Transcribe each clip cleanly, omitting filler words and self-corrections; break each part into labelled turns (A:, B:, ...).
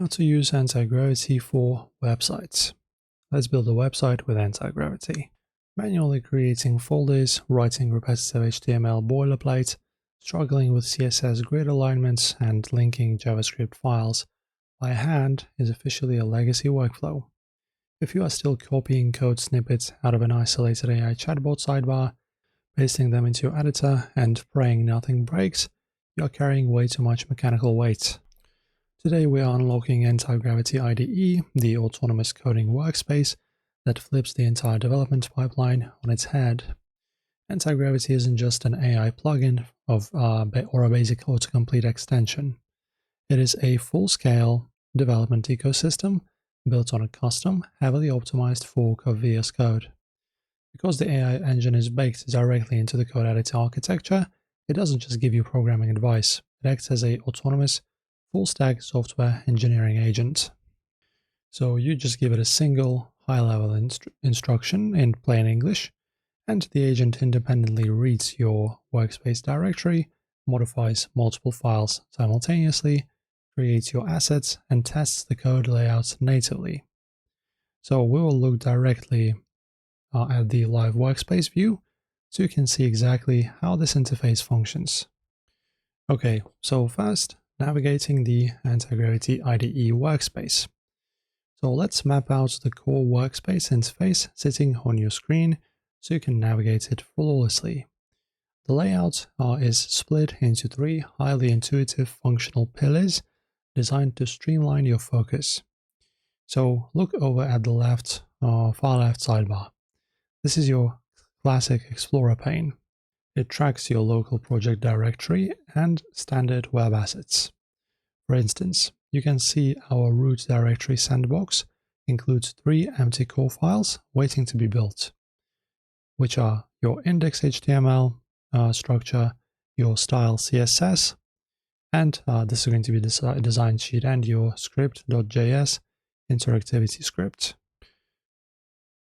A: How to use Antigravity for websites. Let's build a website with Antigravity. Manually creating folders, writing repetitive HTML boilerplate, struggling with CSS grid alignments, and linking JavaScript files by hand is officially a legacy workflow. If you are still copying code snippets out of an isolated AI chatbot sidebar, pasting them into your editor, and praying nothing breaks, you are carrying way too much mechanical weight. Today we are unlocking Antigravity IDE, the autonomous coding workspace that flips the entire development pipeline on its head. Antigravity isn't just an AI plugin or a basic autocomplete extension. It is a full-scale development ecosystem built on a custom, heavily optimized fork of VS Code. Because the AI engine is baked directly into the code editor architecture, it doesn't just give you programming advice, it acts as an autonomous, full-stack software engineering agent. So you just give it a single high-level instruction in plain English, and the agent independently reads your workspace directory, modifies multiple files simultaneously, creates your assets, and tests the code layouts natively. So we will look directly at the live workspace view so you can see exactly how this interface functions. Okay, so first, navigating the Antigravity IDE workspace. So let's map out the core workspace interface sitting on your screen so you can navigate it flawlessly. The layout is split into three highly intuitive functional pillars designed to streamline your focus. So look over at the left, far left sidebar. This is your classic Explorer pane. It tracks your local project directory and standard web assets. For instance, you can see our root directory sandbox includes 3 empty core files waiting to be built, which are your index.html structure, your style CSS, and this is going to be the design sheet, and your script.js interactivity script.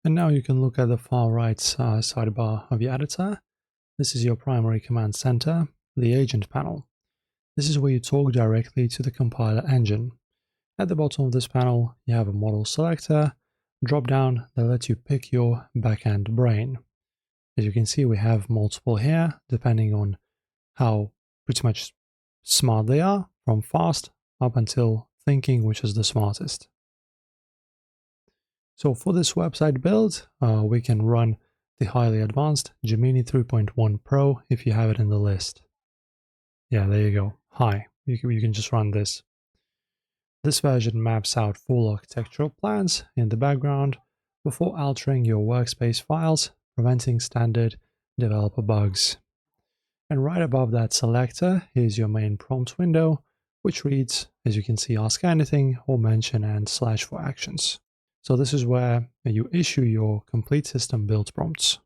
A: And now you can look at the far right sidebar of your editor. This is your primary command center, the agent panel. This is where you talk directly to the compiler engine. At the bottom of this panel, you have a model selector, drop-down that lets you pick your backend brain. As you can see, we have multiple here, depending on how pretty much smart they are, from fast up until thinking, which is the smartest. So for this website build, we can run the highly advanced Gemini 3.1 Pro if you have it in the list. Yeah, there you go. Hi, you can just run this. This version maps out full architectural plans in the background before altering your workspace files, preventing standard developer bugs. And right above that selector is your main prompt window, which reads, as you can see, ask anything or mention and / for actions. So this is where you issue your complete system build prompts.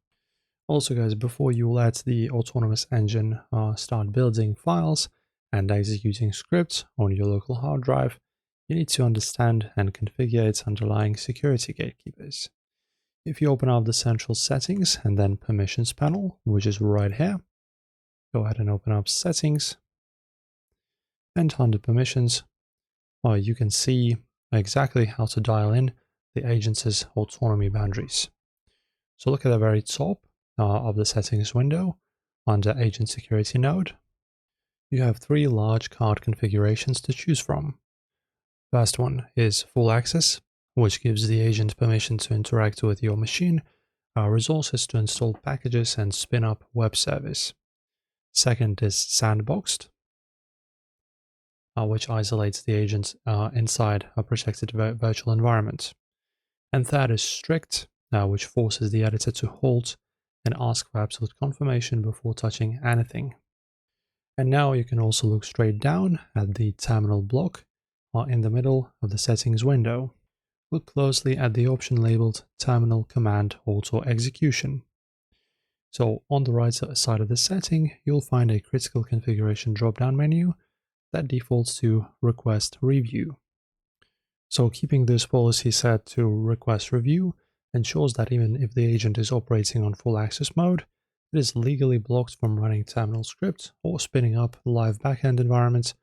A: Also, guys, before you let the autonomous engine start building files and executing scripts on your local hard drive, you need to understand and configure its underlying security gatekeepers. If you open up the central settings and then permissions panel, which is right here, go ahead and open up settings, and under permissions, you can see exactly how to dial in the agent's autonomy boundaries. So look at the very top of the settings window under agent security node. You have 3 large card configurations to choose from. First one is full access, which gives the agent permission to interact with your machine, resources to install packages and spin up web service. Second is sandboxed, which isolates the agent inside a protected virtual environment. And third is strict, which forces the editor to halt and ask for absolute confirmation before touching anything. And now you can also look straight down at the terminal block in the middle of the settings window. Look closely at the option labeled Terminal Command Auto Execution. So on the right side of the setting, you'll find a critical configuration drop-down menu that defaults to Request Review. So keeping this policy set to Request Review ensures that even if the agent is operating on full access mode, it is legally blocked from running terminal script or spinning up live backend environments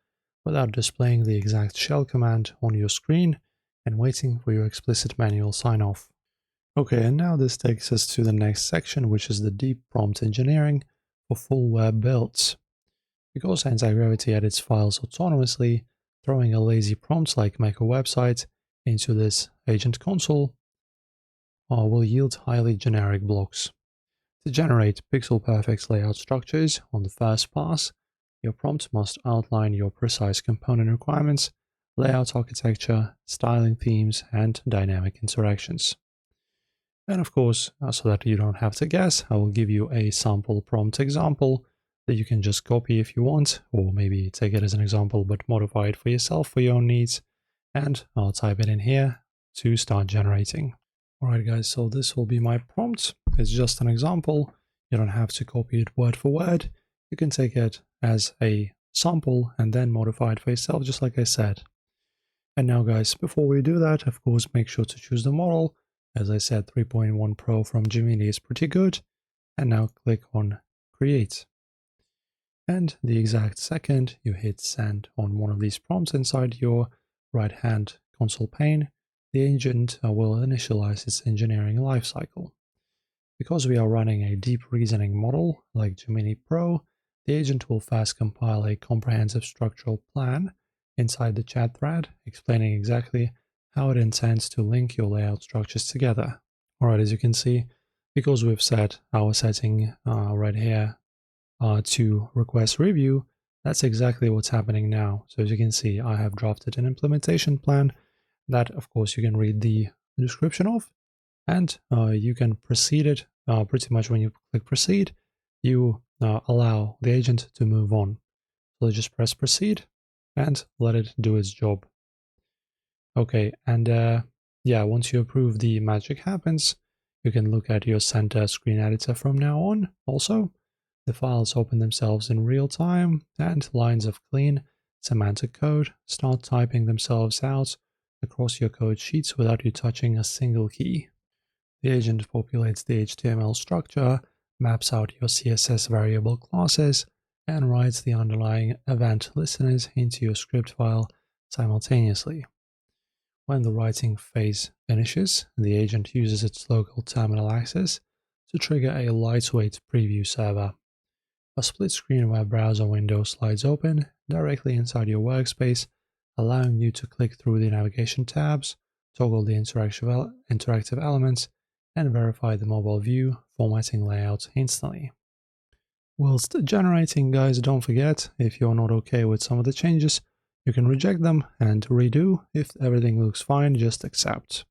A: without displaying the exact shell command on your screen and waiting for your explicit manual sign-off. Okay, and now this takes us to the next section, which is the deep prompt engineering for full web builds. Because Antigravity edits files autonomously, throwing a lazy prompt like make a website into this agent console will yield highly generic blocks. To generate pixel-perfect layout structures on the first pass, your prompt must outline your precise component requirements, layout architecture, styling themes, and dynamic interactions. And of course, so that you don't have to guess, I will give you a sample prompt example that you can just copy if you want, or maybe take it as an example but modify it for yourself for your own needs. And I'll type it in here to start generating. Alright guys, so this will be my prompt. It's just an example. You don't have to copy it word for word. You can take it as a sample and then modify it for yourself, just like I said. And now guys, before we do that, of course, make sure to choose the model. As I said, 3.1 Pro from Gemini is pretty good. And now click on Create. And the exact second you hit send on one of these prompts inside your right-hand console pane, the agent will initialize its engineering lifecycle. Because we are running a deep reasoning model like Gemini Pro, the agent will first compile a comprehensive structural plan inside the chat thread, explaining exactly how it intends to link your layout structures together. Alright, as you can see, because we've set our setting right here to request review, that's exactly what's happening now. So as you can see, I have drafted an implementation plan that, of course, you can read the description of, and you can proceed it. Pretty much when you click proceed, you allow the agent to move on. So just press proceed and let it do its job. Okay, and yeah, once you approve, the magic happens. You can look at your center screen editor from now on. Also, the files open themselves in real time, and lines of clean semantic code start typing themselves out across your code sheets without you touching a single key. The agent populates the HTML structure, maps out your CSS variable classes, and writes the underlying event listeners into your script file simultaneously. When the writing phase finishes, the agent uses its local terminal access to trigger a lightweight preview server. A split-screen web browser window slides open directly inside your workspace, allowing you to click through the navigation tabs, toggle the interactive elements, and verify the mobile view formatting layout instantly. Whilst generating, guys, don't forget, if you're not okay with some of the changes, you can reject them and redo. If everything looks fine, just accept.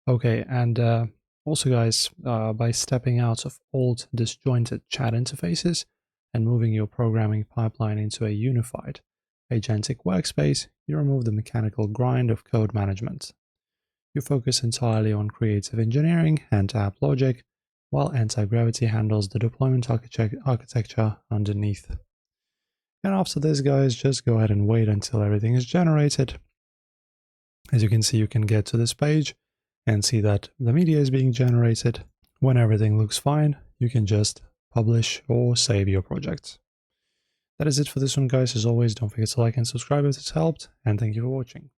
A: Okay, and also, guys, by stepping out of old disjointed chat interfaces and moving your programming pipeline into a unified agentic workspace, you remove the mechanical grind of code management. You focus entirely on creative engineering and app logic, while Antigravity handles the deployment architecture underneath. And after this, guys, just go ahead and wait until everything is generated. As you can see, you can get to this page and see that the media is being generated. When everything looks fine, you can just publish or save your project. That is it for this one, guys. As always, don't forget to like and subscribe if this helped, and thank you for watching.